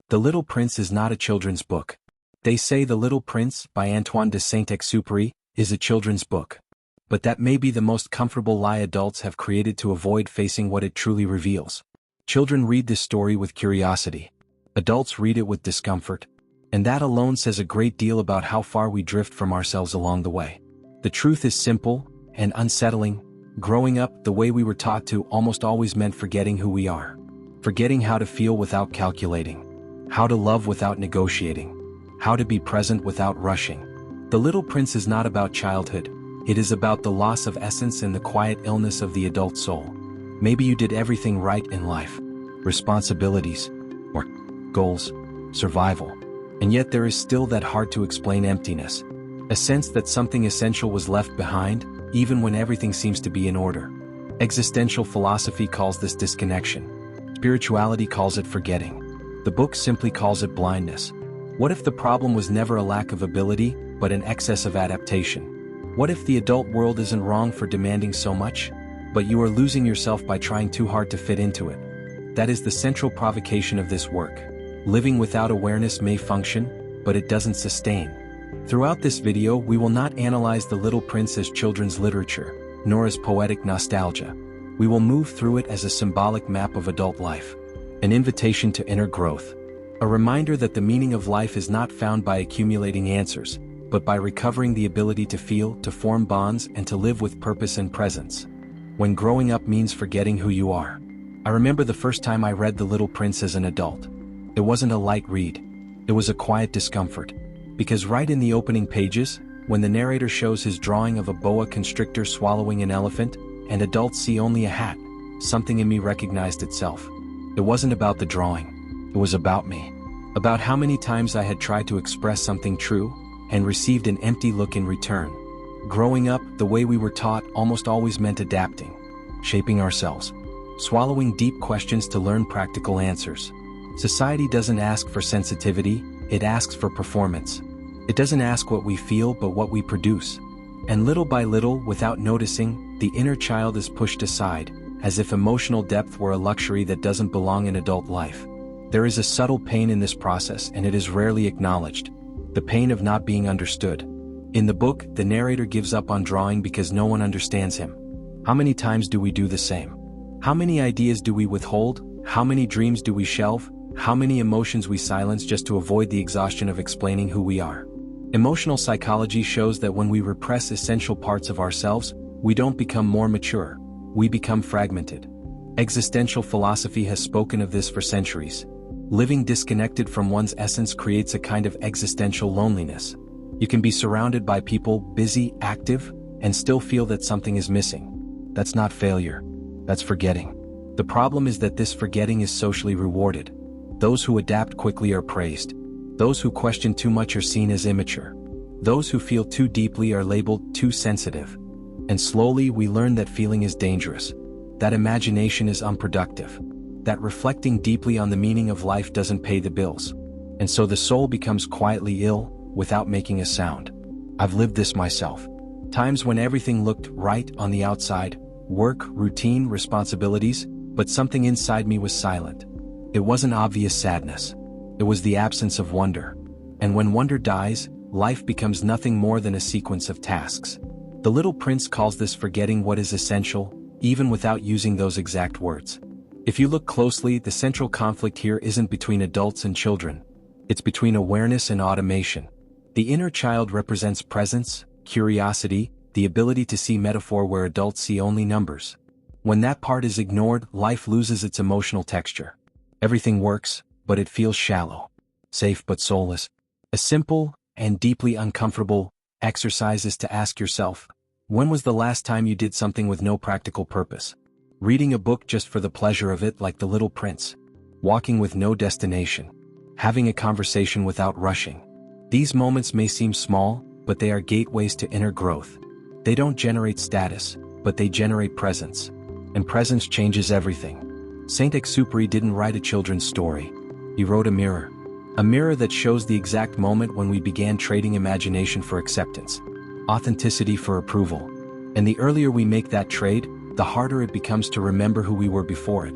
The Little Prince is not a children's book. They say The Little Prince by Antoine de Saint-Exupéry is a children's book. But that may be the most comfortable lie adults have created to avoid facing what it truly reveals. Children read this story with curiosity. Adults read it with discomfort. And that alone says a great deal about how far we drift from ourselves along the way. The truth is simple and unsettling. Growing up the way we were taught to almost always meant forgetting who we are. Forgetting how to feel without calculating. How to love without negotiating. How to be present without rushing. The Little Prince is not about childhood. It is about the loss of essence and the quiet illness of the adult soul. Maybe you did everything right in life. Responsibilities, work, goals, survival. And yet there is still that hard-to-explain emptiness. A sense that something essential was left behind, even when everything seems to be in order. Existential philosophy calls this disconnection. Spirituality calls it forgetting. The book simply calls it blindness. What if the problem was never a lack of ability, but an excess of adaptation? What if the adult world isn't wrong for demanding so much, but you are losing yourself by trying too hard to fit into it? That is the central provocation of this work. Living without awareness may function, but it doesn't sustain. Throughout this video we will not analyze The Little Prince as children's literature, nor as poetic nostalgia. We will move through it as a symbolic map of adult life. An invitation to inner growth. A reminder that the meaning of life is not found by accumulating answers, but by recovering the ability to feel, to form bonds, and to live with purpose and presence. When growing up means forgetting who you are. I remember the first time I read The Little Prince as an adult. It wasn't a light read. It was a quiet discomfort. Because right in the opening pages, when the narrator shows his drawing of a boa constrictor swallowing an elephant, and adults see only a hat, something in me recognized itself. It wasn't about the drawing. It was about me. About how many times I had tried to express something true, and received an empty look in return. Growing up, the way we were taught almost always meant adapting, shaping ourselves, swallowing deep questions to learn practical answers. Society doesn't ask for sensitivity, it asks for performance. It doesn't ask what we feel but what we produce. And little by little, without noticing, the inner child is pushed aside, as if emotional depth were a luxury that doesn't belong in adult life. There is a subtle pain in this process and it is rarely acknowledged. The pain of not being understood. In the book, the narrator gives up on drawing because no one understands him. How many times do we do the same? How many ideas do we withhold? How many dreams do we shelve? How many emotions we silence just to avoid the exhaustion of explaining who we are? Emotional psychology shows that when we repress essential parts of ourselves, we don't become more mature. We become fragmented. Existential philosophy has spoken of this for centuries. Living disconnected from one's essence creates a kind of existential loneliness. You can be surrounded by people, busy, active, and still feel that something is missing. That's not failure. That's forgetting. The problem is that this forgetting is socially rewarded. Those who adapt quickly are praised. Those who question too much are seen as immature. Those who feel too deeply are labeled too sensitive. And slowly we learn that feeling is dangerous. That imagination is unproductive. That reflecting deeply on the meaning of life doesn't pay the bills. And so the soul becomes quietly ill, without making a sound. I've lived this myself. Times when everything looked right on the outside, work, routine, responsibilities, but something inside me was silent. It wasn't obvious sadness. It was the absence of wonder. And when wonder dies, life becomes nothing more than a sequence of tasks. The Little Prince calls this forgetting what is essential, even without using those exact words. If you look closely, the central conflict here isn't between adults and children. It's between awareness and automation. The inner child represents presence, curiosity, the ability to see metaphor where adults see only numbers. When that part is ignored, life loses its emotional texture. Everything works, but it feels shallow, safe but soulless. A simple, and deeply uncomfortable, exercise is to ask yourself, when was the last time you did something with no practical purpose? Reading a book just for the pleasure of it like The Little Prince. Walking with no destination. Having a conversation without rushing. These moments may seem small, but they are gateways to inner growth. They don't generate status, but they generate presence. And presence changes everything. Saint-Exupéry didn't write a children's story. He wrote a mirror. A mirror that shows the exact moment when we began trading imagination for acceptance. Authenticity for approval. And the earlier we make that trade, the harder it becomes to remember who we were before it.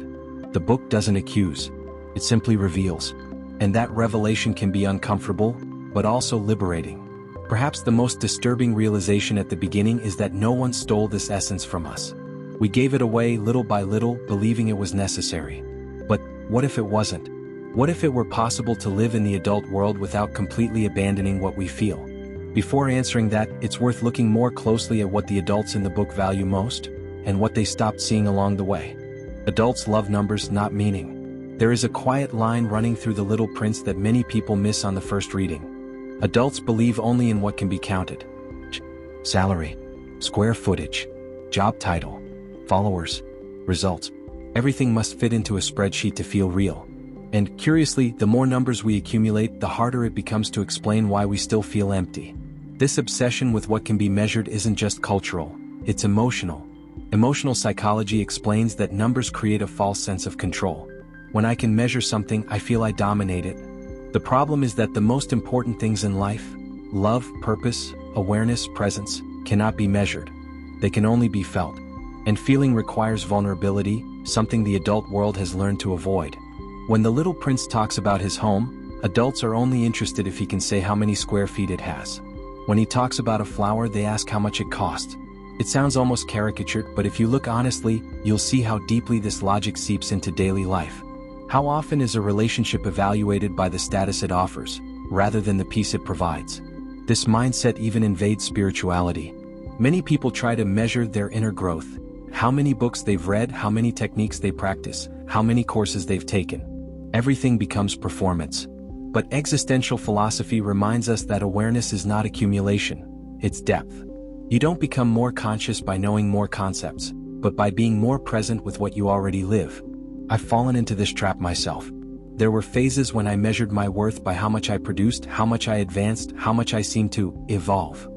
The book doesn't accuse. It simply reveals. And that revelation can be uncomfortable, but also liberating. Perhaps the most disturbing realization at the beginning is that no one stole this essence from us. We gave it away little by little, believing it was necessary. But what if it wasn't? What if it were possible to live in the adult world without completely abandoning what we feel? Before answering that, it's worth looking more closely at what the adults in the book value most, and what they stopped seeing along the way. Adults love numbers, not meaning. There is a quiet line running through The Little Prince that many people miss on the first reading. Adults believe only in what can be counted. Salary, square footage, job title, followers, results. Everything must fit into a spreadsheet to feel real. And curiously, the more numbers we accumulate, the harder it becomes to explain why we still feel empty. This obsession with what can be measured isn't just cultural, it's emotional. Emotional psychology explains that numbers create a false sense of control. When I can measure something, I feel I dominate it. The problem is that the most important things in life, love, purpose, awareness, presence, cannot be measured. They can only be felt. And feeling requires vulnerability, something the adult world has learned to avoid. When the Little Prince talks about his home, adults are only interested if he can say how many square feet it has. When he talks about a flower, they ask how much it costs. It sounds almost caricatured, but if you look honestly, you'll see how deeply this logic seeps into daily life. How often is a relationship evaluated by the status it offers, rather than the peace it provides? This mindset even invades spirituality. Many people try to measure their inner growth. How many books they've read, how many techniques they practice, how many courses they've taken. Everything becomes performance. But existential philosophy reminds us that awareness is not accumulation, it's depth. You don't become more conscious by knowing more concepts, but by being more present with what you already live. I've fallen into this trap myself. There were phases when I measured my worth by how much I produced, how much I advanced, how much I seemed to evolve.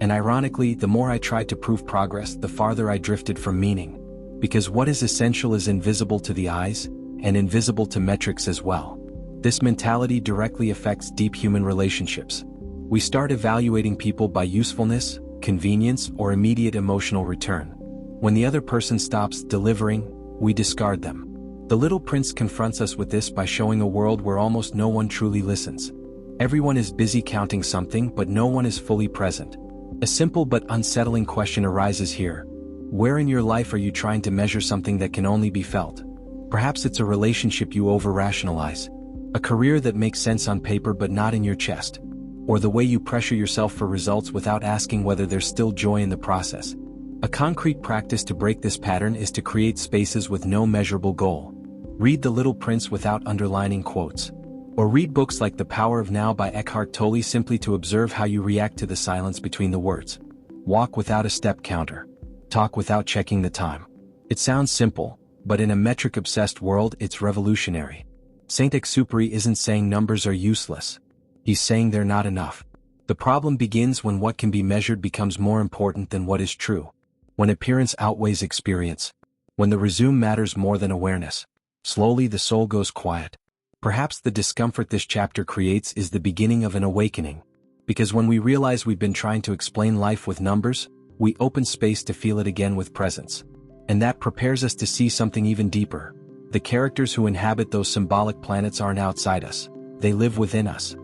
And ironically, the more I tried to prove progress, the farther I drifted from meaning. Because what is essential is invisible to the eyes, and invisible to metrics as well. This mentality directly affects deep human relationships. We start evaluating people by usefulness, convenience, or immediate emotional return. When the other person stops delivering, we discard them. The Little Prince confronts us with this by showing a world where almost no one truly listens. Everyone is busy counting something, but no one is fully present. A simple but unsettling question arises here. Where in your life are you trying to measure something that can only be felt? Perhaps it's a relationship you over-rationalize, a career that makes sense on paper but not in your chest, or the way you pressure yourself for results without asking whether there's still joy in the process. A concrete practice to break this pattern is to create spaces with no measurable goal. Read The Little Prince without underlining quotes. Or read books like The Power of Now by Eckhart Tolle simply to observe how you react to the silence between the words. Walk without a step counter. Talk without checking the time. It sounds simple, but in a metric-obsessed world, it's revolutionary. Saint-Exupéry isn't saying numbers are useless. He's saying they're not enough. The problem begins when what can be measured becomes more important than what is true. When appearance outweighs experience. When the resume matters more than awareness. Slowly the soul goes quiet. Perhaps the discomfort this chapter creates is the beginning of an awakening. Because when we realize we've been trying to explain life with numbers, we open space to feel it again with presence. And that prepares us to see something even deeper. The characters who inhabit those symbolic planets aren't outside us. They live within us.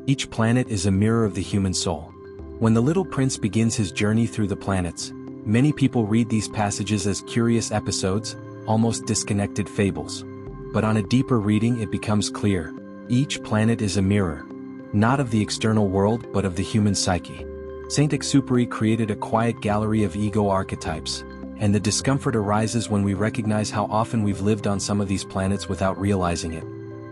Each planet is a mirror of the human soul. When the Little Prince begins his journey through the planets, many people read these passages as curious episodes, almost disconnected fables. But on a deeper reading it becomes clear. Each planet is a mirror. Not of the external world but of the human psyche. Saint-Exupéry created a quiet gallery of ego archetypes. And the discomfort arises when we recognize how often we've lived on some of these planets without realizing it.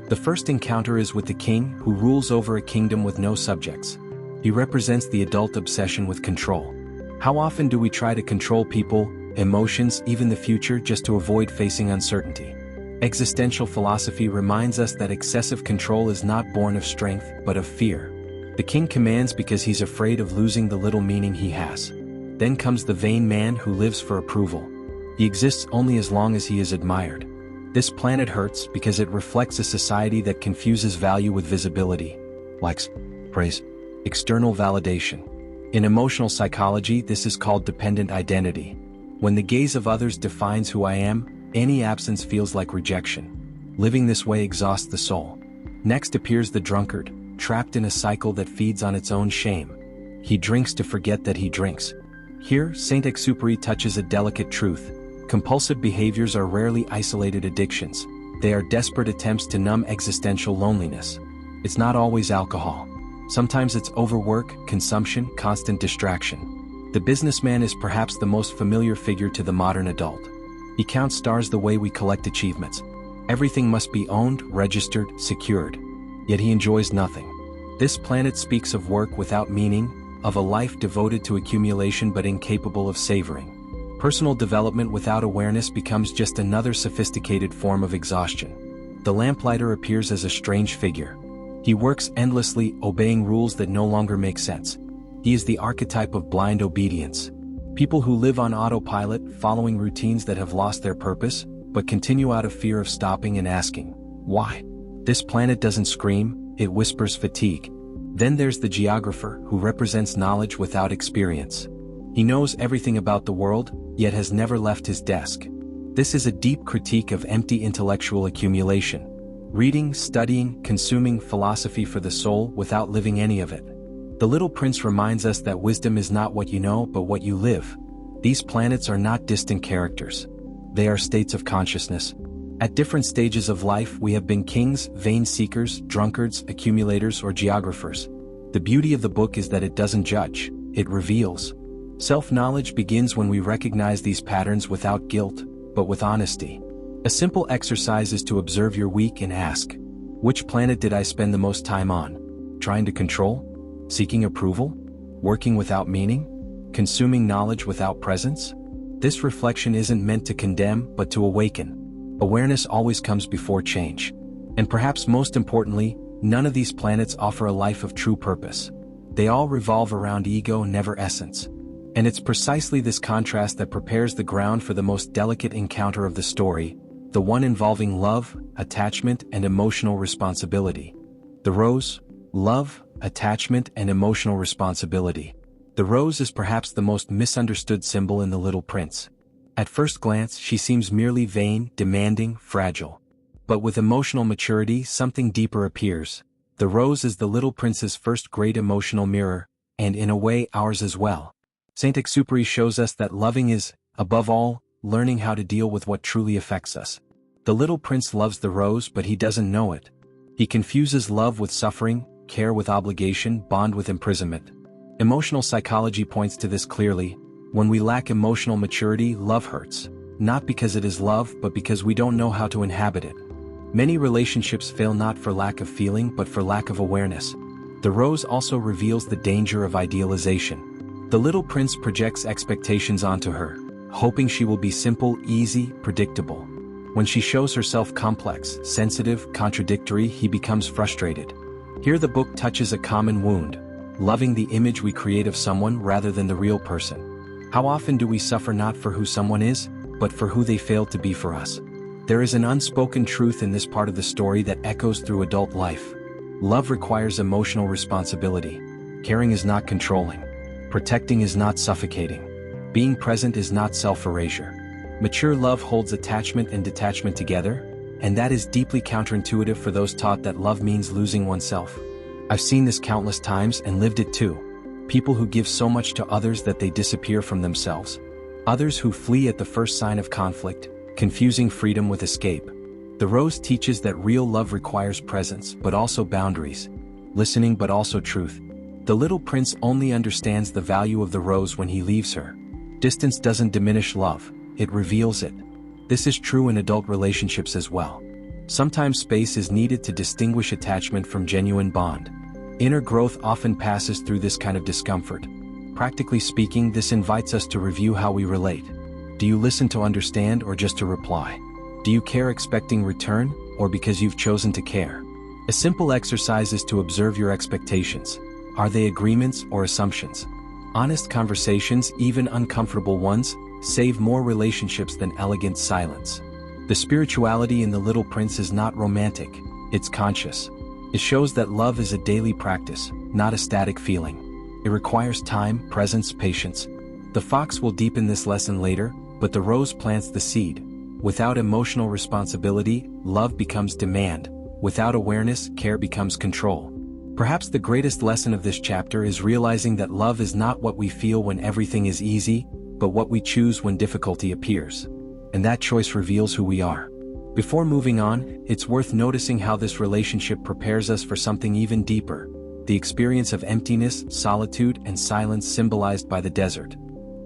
The first encounter is with the king, who rules over a kingdom with no subjects. He represents the adult obsession with control. How often do we try to control people, emotions, even the future just to avoid facing uncertainty? Existential philosophy reminds us that excessive control is not born of strength, but of fear. The king commands because he's afraid of losing the little meaning he has. Then comes the vain man who lives for approval. He exists only as long as he is admired. This planet hurts because it reflects a society that confuses value with visibility. Likes, praise, external validation. In emotional psychology, this is called dependent identity. When the gaze of others defines who I am, any absence feels like rejection. Living this way exhausts the soul. Next appears the drunkard, trapped in a cycle that feeds on its own shame. He drinks to forget that he drinks. Here, Saint-Exupéry touches a delicate truth. Compulsive behaviors are rarely isolated addictions. They are desperate attempts to numb existential loneliness. It's not always alcohol. Sometimes it's overwork, consumption, constant distraction. The businessman is perhaps the most familiar figure to the modern adult. He counts stars the way we collect achievements. Everything must be owned, registered, secured. Yet he enjoys nothing. This planet speaks of work without meaning, of a life devoted to accumulation but incapable of savoring. Personal development without awareness becomes just another sophisticated form of exhaustion. The lamplighter appears as a strange figure. He works endlessly, obeying rules that no longer make sense. He is the archetype of blind obedience. People who live on autopilot, following routines that have lost their purpose, but continue out of fear of stopping and asking, why? This planet doesn't scream, it whispers fatigue. Then there's the geographer, who represents knowledge without experience. He knows everything about the world, yet has never left his desk. This is a deep critique of empty intellectual accumulation. Reading, studying, consuming philosophy for the soul without living any of it. The Little Prince reminds us that wisdom is not what you know but what you live. These planets are not distant characters. They are states of consciousness. At different stages of life we have been kings, vain seekers, drunkards, accumulators, or geographers. The beauty of the book is that it doesn't judge, it reveals. Self-knowledge begins when we recognize these patterns without guilt, but with honesty. A simple exercise is to observe your week and ask, which planet did I spend the most time on? Trying to control? Seeking approval? Working without meaning? Consuming knowledge without presence? This reflection isn't meant to condemn, but to awaken. Awareness always comes before change. And perhaps most importantly, none of these planets offer a life of true purpose. They all revolve around ego, never essence. And it's precisely this contrast that prepares the ground for the most delicate encounter of the story, the one involving love, attachment, and emotional responsibility. The rose, love, attachment, and emotional responsibility. The rose is perhaps the most misunderstood symbol in The Little Prince. At first glance, she seems merely vain, demanding, fragile. But with emotional maturity, something deeper appears. The rose is the Little Prince's first great emotional mirror, and in a way ours as well. Saint-Exupéry shows us that loving is, above all, learning how to deal with what truly affects us. The Little Prince loves the rose, but he doesn't know it. He confuses love with suffering, care with obligation, bond with imprisonment. Emotional psychology points to this clearly. When we lack emotional maturity, love hurts. Not because it is love, but because we don't know how to inhabit it. Many relationships fail not for lack of feeling, but for lack of awareness. The rose also reveals the danger of idealization. The Little Prince projects expectations onto her, hoping she will be simple, easy, predictable. When she shows herself complex, sensitive, contradictory, he becomes frustrated. Here the book touches a common wound, loving the image we create of someone rather than the real person. How often do we suffer not for who someone is, but for who they failed to be for us? There is an unspoken truth in this part of the story that echoes through adult life. Love requires emotional responsibility. Caring is not controlling. Protecting is not suffocating. Being present is not self-erasure. Mature love holds attachment and detachment together, and that is deeply counterintuitive for those taught that love means losing oneself. I've seen this countless times and lived it too. People who give so much to others that they disappear from themselves. Others who flee at the first sign of conflict, confusing freedom with escape. The rose teaches that real love requires presence, but also boundaries. Listening, but also truth. The Little Prince only understands the value of the rose when he leaves her. Distance doesn't diminish love, it reveals it. This is true in adult relationships as well. Sometimes space is needed to distinguish attachment from genuine bond. Inner growth often passes through this kind of discomfort. Practically speaking, this invites us to review how we relate. Do you listen to understand or just to reply? Do you care expecting return, or because you've chosen to care? A simple exercise is to observe your expectations. Are they agreements or assumptions? Honest conversations, even uncomfortable ones, save more relationships than elegant silence. The spirituality in The Little Prince is not romantic, it's conscious. It shows that love is a daily practice, not a static feeling. It requires time, presence, patience. The fox will deepen this lesson later, but the rose plants the seed. Without emotional responsibility, love becomes demand. Without awareness, care becomes control. Perhaps the greatest lesson of this chapter is realizing that love is not what we feel when everything is easy, but what we choose when difficulty appears. And that choice reveals who we are. Before moving on, it's worth noticing how this relationship prepares us for something even deeper: the experience of emptiness, solitude, and silence symbolized by the desert.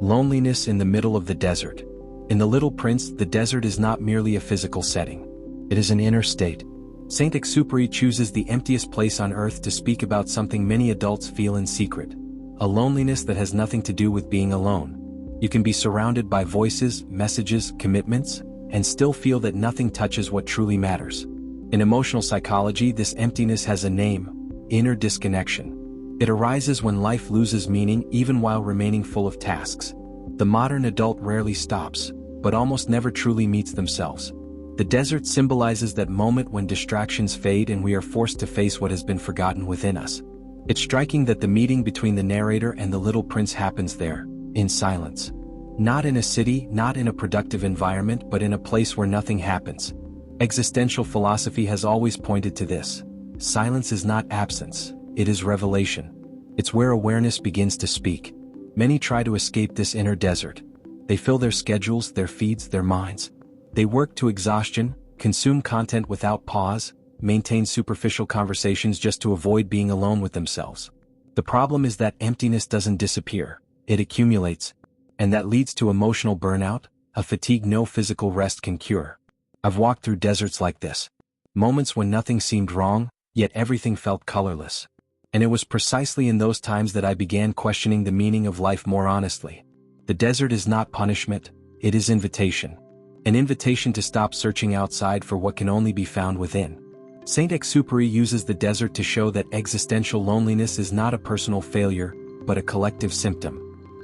Loneliness in the middle of the desert. In The Little Prince, the desert is not merely a physical setting. It is an inner state. Saint-Exupéry chooses the emptiest place on earth to speak about something many adults feel in secret: a loneliness that has nothing to do with being alone. You can be surrounded by voices, messages, commitments, and still feel that nothing touches what truly matters. In emotional psychology, this emptiness has a name: inner disconnection. It arises when life loses meaning even while remaining full of tasks. The modern adult rarely stops, but almost never truly meets themselves. The desert symbolizes that moment when distractions fade and we are forced to face what has been forgotten within us. It's striking that the meeting between the narrator and the little prince happens there, in silence. Not in a city, not in a productive environment, but in a place where nothing happens. Existential philosophy has always pointed to this. Silence is not absence, it is revelation. It's where awareness begins to speak. Many try to escape this inner desert. They fill their schedules, their feeds, their minds. They work to exhaustion, consume content without pause, maintain superficial conversations just to avoid being alone with themselves. The problem is that emptiness doesn't disappear, it accumulates, and that leads to emotional burnout, a fatigue no physical rest can cure. I've walked through deserts like this. Moments when nothing seemed wrong, yet everything felt colorless. And it was precisely in those times that I began questioning the meaning of life more honestly. The desert is not punishment, it is invitation. An invitation to stop searching outside for what can only be found within. Saint-Exupéry uses the desert to show that existential loneliness is not a personal failure, but a collective symptom.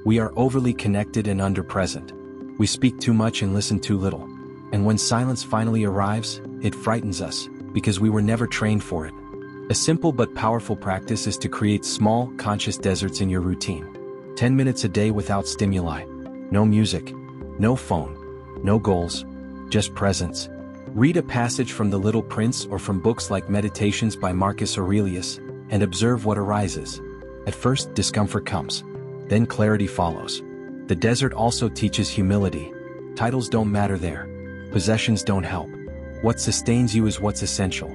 We are overly connected and underpresent. We speak too much and listen too little. And when silence finally arrives, it frightens us, because we were never trained for it. A simple but powerful practice is to create small, conscious deserts in your routine. 10 minutes a day without stimuli. No music. No phone. No goals, just presence. Read a passage from The Little Prince or from books like Meditations by Marcus Aurelius, and observe what arises. At first, discomfort comes. Then clarity follows. The desert also teaches humility. Titles don't matter there. Possessions don't help. What sustains you is what's essential.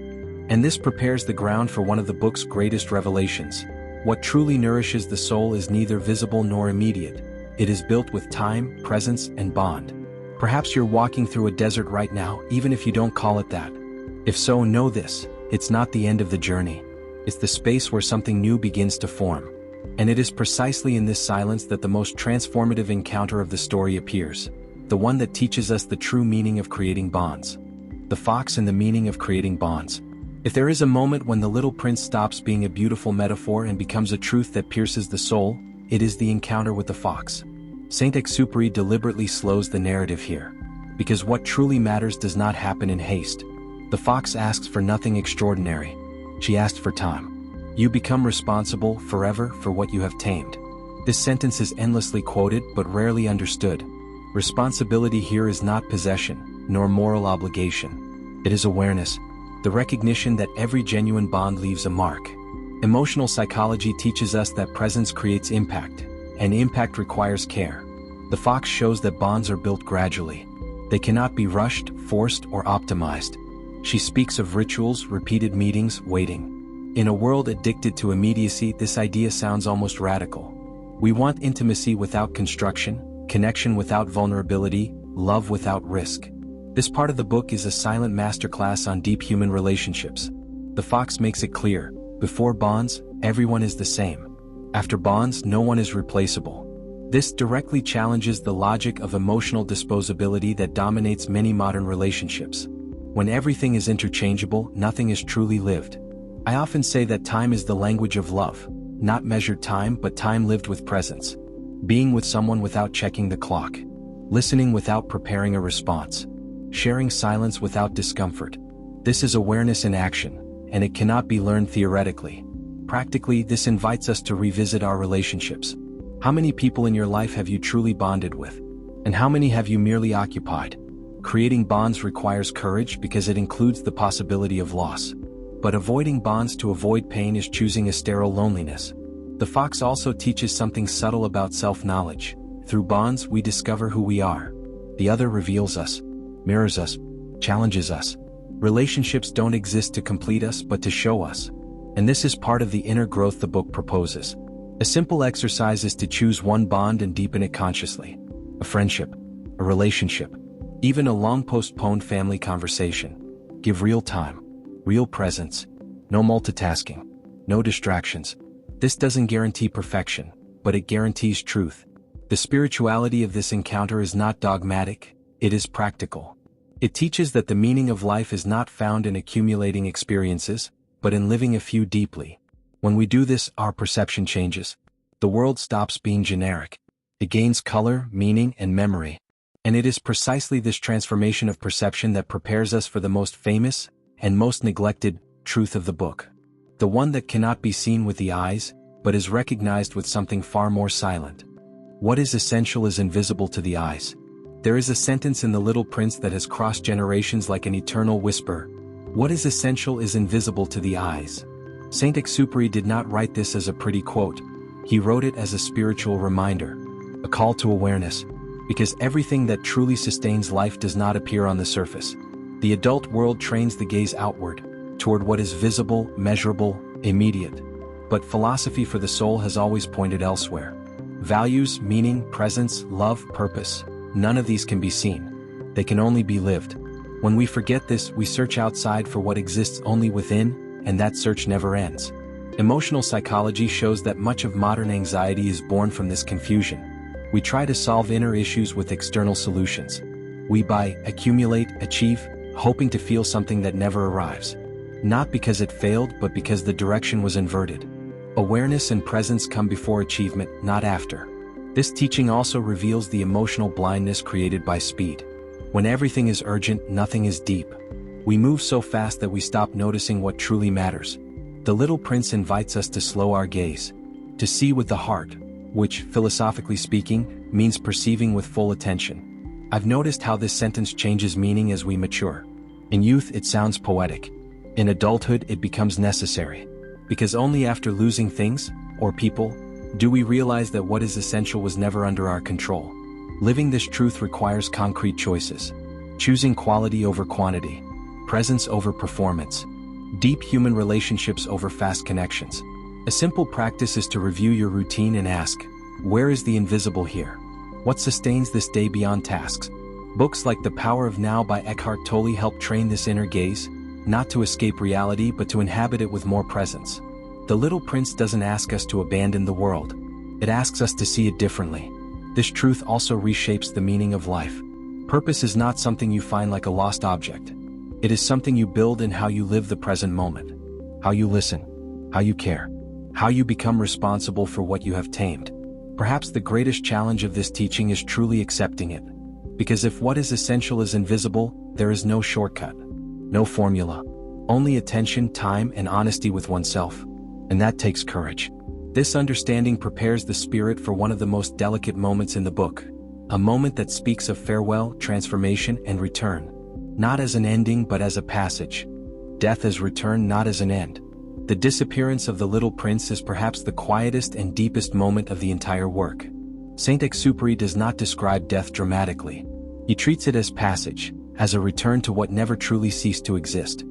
And this prepares the ground for one of the book's greatest revelations. What truly nourishes the soul is neither visible nor immediate. It is built with time, presence, and bond. Perhaps you're walking through a desert right now, even if you don't call it that. If so, know this: it's not the end of the journey. It's the space where something new begins to form. And it is precisely in this silence that the most transformative encounter of the story appears. The one that teaches us the true meaning of creating bonds. The fox and the meaning of creating bonds. If there is a moment when the little prince stops being a beautiful metaphor and becomes a truth that pierces the soul, it is the encounter with the fox. Saint-Exupéry deliberately slows the narrative here. Because what truly matters does not happen in haste. The fox asks for nothing extraordinary. She asked for time. You become responsible, forever, for what you have tamed. This sentence is endlessly quoted but rarely understood. Responsibility here is not possession, nor moral obligation. It is awareness, the recognition that every genuine bond leaves a mark. Emotional psychology teaches us that presence creates impact, and impact requires care. The fox shows that bonds are built gradually. They cannot be rushed, forced, or optimized. She speaks of rituals, repeated meetings, waiting. In a world addicted to immediacy, this idea sounds almost radical. We want intimacy without construction, connection without vulnerability, love without risk. This part of the book is a silent masterclass on deep human relationships. The fox makes it clear: before bonds, everyone is the same. After bonds, no one is replaceable. This directly challenges the logic of emotional disposability that dominates many modern relationships. When everything is interchangeable, nothing is truly lived. I often say that time is the language of love, not measured time but time lived with presence. Being with someone without checking the clock. Listening without preparing a response. Sharing silence without discomfort. This is awareness in action, and it cannot be learned theoretically. Practically, this invites us to revisit our relationships. How many people in your life have you truly bonded with? And how many have you merely occupied? Creating bonds requires courage because it includes the possibility of loss. But avoiding bonds to avoid pain is choosing a sterile loneliness. The fox also teaches something subtle about self-knowledge. Through bonds we discover who we are. The other reveals us, mirrors us, challenges us. Relationships don't exist to complete us but to show us. And this is part of the inner growth the book proposes. A simple exercise is to choose one bond and deepen it consciously. A friendship, a relationship, even a long postponed family conversation. Give real time, real presence, no multitasking, no distractions. This doesn't guarantee perfection, but it guarantees truth. The spirituality of this encounter is not dogmatic, it is practical. It teaches that the meaning of life is not found in accumulating experiences, but in living a few deeply. When we do this, our perception changes. The world stops being generic. It gains color, meaning, and memory. And it is precisely this transformation of perception that prepares us for the most famous and most neglected truth of the book. The one that cannot be seen with the eyes, but is recognized with something far more silent. What is essential is invisible to the eyes. There is a sentence in The Little Prince that has crossed generations like an eternal whisper. What is essential is invisible to the eyes. Saint-Exupéry did not write this as a pretty quote. He wrote it as a spiritual reminder, a call to awareness, because everything that truly sustains life does not appear on the surface. The adult world trains the gaze outward, toward what is visible, measurable, immediate. But philosophy for the soul has always pointed elsewhere. Values, meaning, presence, love, purpose, none of these can be seen. They can only be lived. When we forget this, we search outside for what exists only within, and that search never ends. Emotional psychology shows that much of modern anxiety is born from this confusion. We try to solve inner issues with external solutions. We buy, accumulate, achieve, hoping to feel something that never arrives. Not because it failed, but because the direction was inverted. Awareness and presence come before achievement, not after. This teaching also reveals the emotional blindness created by speed. When everything is urgent, nothing is deep. We move so fast that we stop noticing what truly matters. The Little Prince invites us to slow our gaze, to see with the heart, which, philosophically speaking, means perceiving with full attention. I've noticed how this sentence changes meaning as we mature. In youth it sounds poetic. In adulthood it becomes necessary. Because only after losing things, or people, do we realize that what is essential was never under our control. Living this truth requires concrete choices. Choosing quality over quantity. Presence over performance. Deep human relationships over fast connections. A simple practice is to review your routine and ask, where is the invisible here? What sustains this day beyond tasks? Books like The Power of Now by Eckhart Tolle help train this inner gaze, not to escape reality but to inhabit it with more presence. The Little Prince doesn't ask us to abandon the world. It asks us to see it differently. This truth also reshapes the meaning of life. Purpose is not something you find like a lost object. It is something you build in how you live the present moment. How you listen. How you care. How you become responsible for what you have tamed. Perhaps the greatest challenge of this teaching is truly accepting it. Because if what is essential is invisible, there is no shortcut. No formula. Only attention, time, and honesty with oneself. And that takes courage. This understanding prepares the spirit for one of the most delicate moments in the book. A moment that speaks of farewell, transformation, and return. Not as an ending but as a passage. Death as return, not as an end. The disappearance of the Little Prince is perhaps the quietest and deepest moment of the entire work. Saint-Exupéry does not describe death dramatically. He treats it as passage, as a return to what never truly ceased to exist.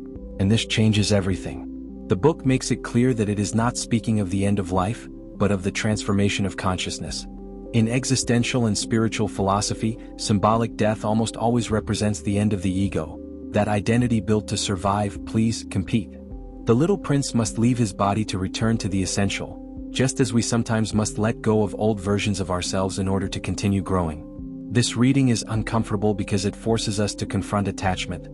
And this changes everything. The book makes it clear that it is not speaking of the end of life, but of the transformation of consciousness. In existential and spiritual philosophy, symbolic death almost always represents the end of the ego, that identity built to survive, please, compete. The Little Prince must leave his body to return to the essential, just as we sometimes must let go of old versions of ourselves in order to continue growing. This reading is uncomfortable because it forces us to confront attachment.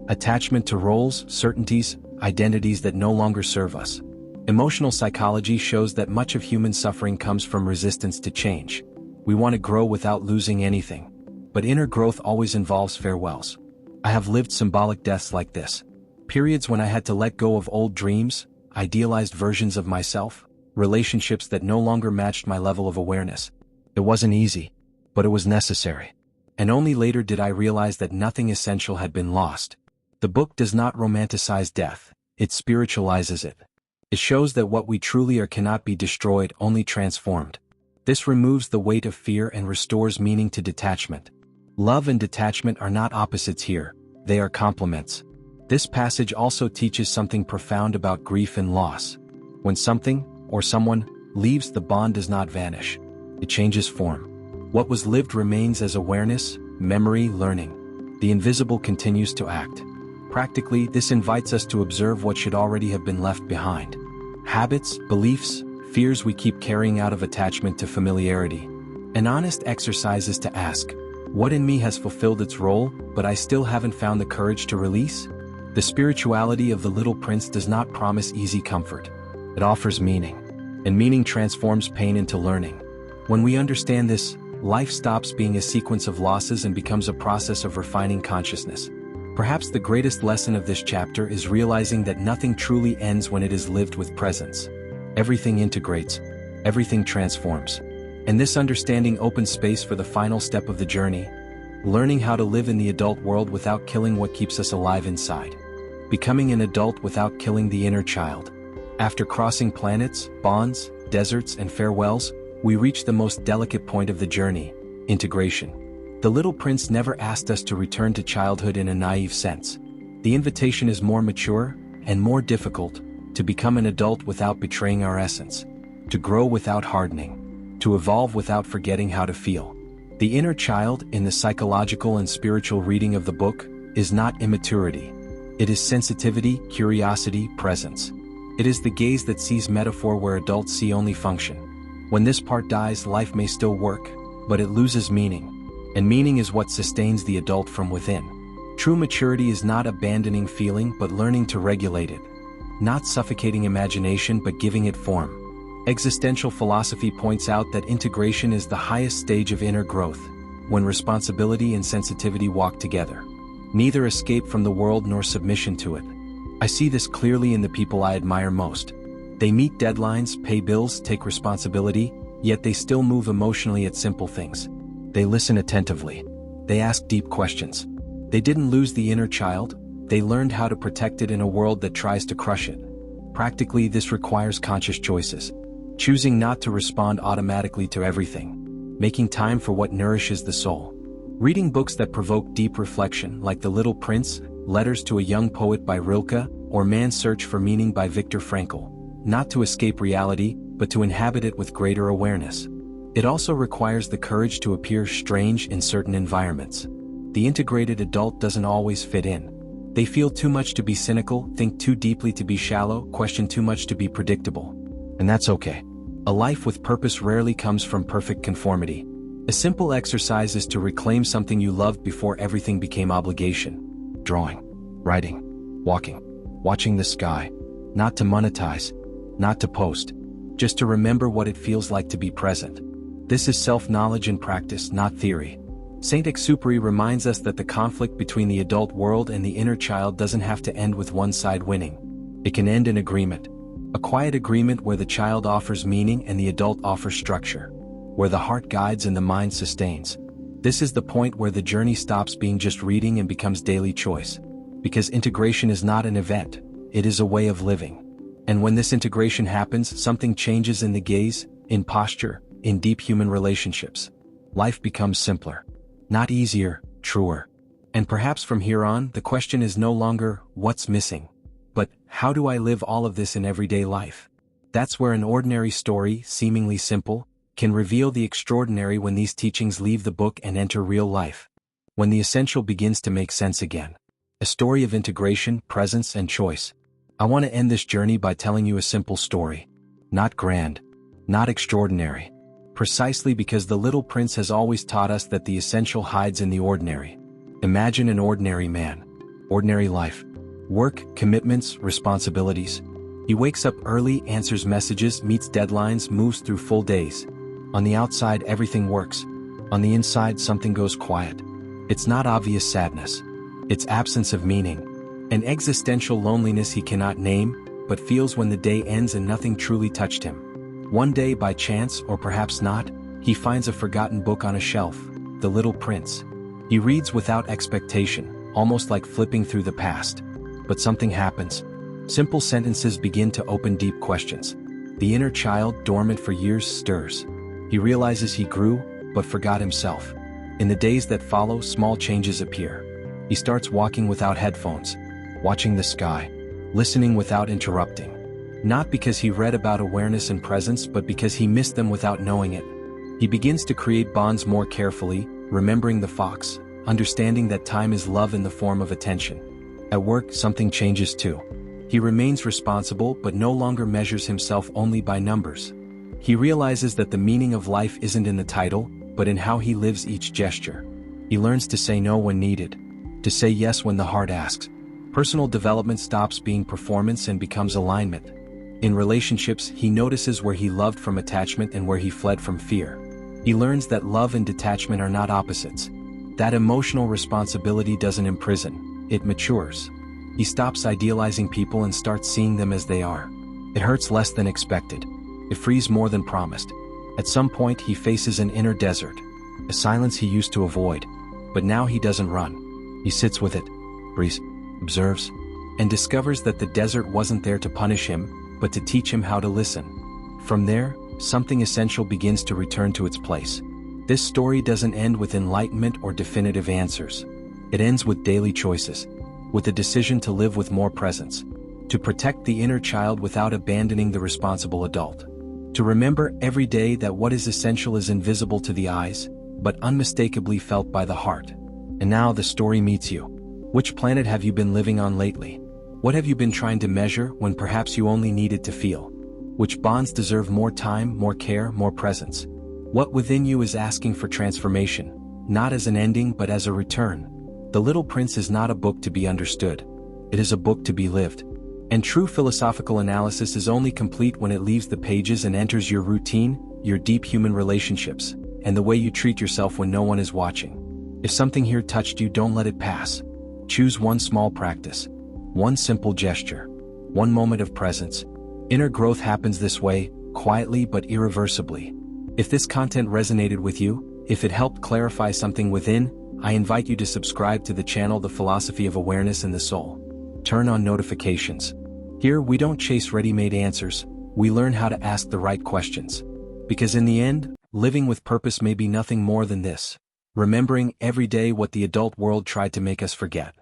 Attachment to roles, certainties, identities that no longer serve us. Emotional psychology shows that much of human suffering comes from resistance to change. We want to grow without losing anything. But inner growth always involves farewells. I have lived symbolic deaths like this. Periods when I had to let go of old dreams, idealized versions of myself, relationships that no longer matched my level of awareness. It wasn't easy, but it was necessary. And only later did I realize that nothing essential had been lost. The book does not romanticize death. it spiritualizes it. It shows that what we truly are cannot be destroyed, only transformed. This removes the weight of fear and restores meaning to detachment. Love and detachment are not opposites here, they are complements. This passage also teaches something profound about grief and loss. When something, or someone, leaves, the bond does not vanish. It changes form. What was lived remains as awareness, memory, learning. The invisible continues to act. Practically, this invites us to observe what should already have been left behind. Habits, beliefs, fears we keep carrying out of attachment to familiarity. An honest exercise is to ask, what in me has fulfilled its role, but I still haven't found the courage to release? The spirituality of the Little Prince does not promise easy comfort. It offers meaning. And meaning transforms pain into learning. When we understand this, life stops being a sequence of losses and becomes a process of refining consciousness. Perhaps the greatest lesson of this chapter is realizing that nothing truly ends when it is lived with presence. Everything integrates. Everything transforms. And this understanding opens space for the final step of the journey, learning how to live in the adult world without killing what keeps us alive inside. Becoming an adult without killing the inner child. After crossing planets, bonds, deserts, and farewells, we reach the most delicate point of the journey, integration. The Little Prince never asked us to return to childhood in a naive sense. The invitation is more mature and more difficult, to become an adult without betraying our essence, to grow without hardening, to evolve without forgetting how to feel. The inner child, in the psychological and spiritual reading of the book, is not immaturity. It is sensitivity, curiosity, presence. It is the gaze that sees metaphor where adults see only function. When this part dies, life may still work, but it loses meaning. And meaning is what sustains the adult from within. True maturity is not abandoning feeling but learning to regulate it. Not suffocating imagination but giving it form. Existential philosophy points out that integration is the highest stage of inner growth, when responsibility and sensitivity walk together. Neither escape from the world nor submission to it. I see this clearly in the people I admire most. They meet deadlines, pay bills, take responsibility, yet they still move emotionally at simple things. They listen attentively. They ask deep questions. They didn't lose the inner child, they learned how to protect it in a world that tries to crush it. Practically, this requires conscious choices. Choosing not to respond automatically to everything. Making time for what nourishes the soul. Reading books that provoke deep reflection, like The Little Prince, Letters to a Young Poet by Rilke, or Man's Search for Meaning by Viktor Frankl. Not to escape reality, but to inhabit it with greater awareness. It also requires the courage to appear strange in certain environments. The integrated adult doesn't always fit in. They feel too much to be cynical, think too deeply to be shallow, question too much to be predictable. And that's okay. A life with purpose rarely comes from perfect conformity. A simple exercise is to reclaim something you loved before everything became obligation. Drawing, writing, walking, watching the sky. Not to monetize, not to post, just to remember what it feels like to be present. This is self-knowledge in practice, not theory. Saint-Exupéry reminds us that the conflict between the adult world and the inner child doesn't have to end with one side winning. It can end in agreement. A quiet agreement where the child offers meaning and the adult offers structure. Where the heart guides and the mind sustains. This is the point where the journey stops being just reading and becomes daily choice. Because integration is not an event, it is a way of living. And when this integration happens, something changes in the gaze, in posture, in deep human relationships. Life becomes simpler. Not easier, truer. And perhaps from here on, the question is no longer, what's missing? But, how do I live all of this in everyday life? That's where an ordinary story, seemingly simple, can reveal the extraordinary when these teachings leave the book and enter real life. When the essential begins to make sense again. A story of integration, presence, and choice. I want to end this journey by telling you a simple story. Not grand. Not extraordinary. Precisely because the Little Prince has always taught us that the essential hides in the ordinary. Imagine an ordinary man. Ordinary life. Work, commitments, responsibilities. He wakes up early, answers messages, meets deadlines, moves through full days. On the outside, everything works. On the inside, something goes quiet. It's not obvious sadness. It's absence of meaning. An existential loneliness he cannot name, but feels when the day ends and nothing truly touched him. One day, by chance, or perhaps not, he finds a forgotten book on a shelf, The Little Prince. He reads without expectation, almost like flipping through the past. But something happens. Simple sentences begin to open deep questions. The inner child, dormant for years, stirs. He realizes he grew, but forgot himself. In the days that follow, small changes appear. He starts walking without headphones, watching the sky, listening without interrupting. Not because he read about awareness and presence, but because he missed them without knowing it. He begins to create bonds more carefully, remembering the fox, understanding that time is love in the form of attention. At work, something changes too. He remains responsible but no longer measures himself only by numbers. He realizes that the meaning of life isn't in the title, but in how he lives each gesture. He learns to say no when needed, to say yes when the heart asks. Personal development stops being performance and becomes alignment. In relationships, he notices where he loved from attachment and where he fled from fear. He learns that love and detachment are not opposites. That emotional responsibility doesn't imprison, it matures. He stops idealizing people and starts seeing them as they are. It hurts less than expected. It frees more than promised. At some point he faces an inner desert, a silence he used to avoid. But now he doesn't run. He sits with it, breathes, observes, and discovers that the desert wasn't there to punish him, but to teach him how to listen. From there, something essential begins to return to its place. This story doesn't end with enlightenment or definitive answers. It ends with daily choices, with a decision to live with more presence, to protect the inner child without abandoning the responsible adult, to remember every day that what is essential is invisible to the eyes, but unmistakably felt by the heart. And now the story meets you. Which planet have you been living on lately? What have you been trying to measure when perhaps you only needed to feel? Which bonds deserve more time, more care, more presence? What within you is asking for transformation, not as an ending but as a return? The Little Prince is not a book to be understood. It is a book to be lived. And true philosophical analysis is only complete when it leaves the pages and enters your routine, your deep human relationships, and the way you treat yourself when no one is watching. If something here touched you, don't let it pass. Choose one small practice, one simple gesture, one moment of presence. Inner growth happens this way, quietly but irreversibly. If this content resonated with you, if it helped clarify something within, I invite you to subscribe to the channel The Philosophy of Awareness in the Soul. Turn on notifications. Here we don't chase ready-made answers, we learn how to ask the right questions. Because in the end, living with purpose may be nothing more than this: remembering every day what the adult world tried to make us forget.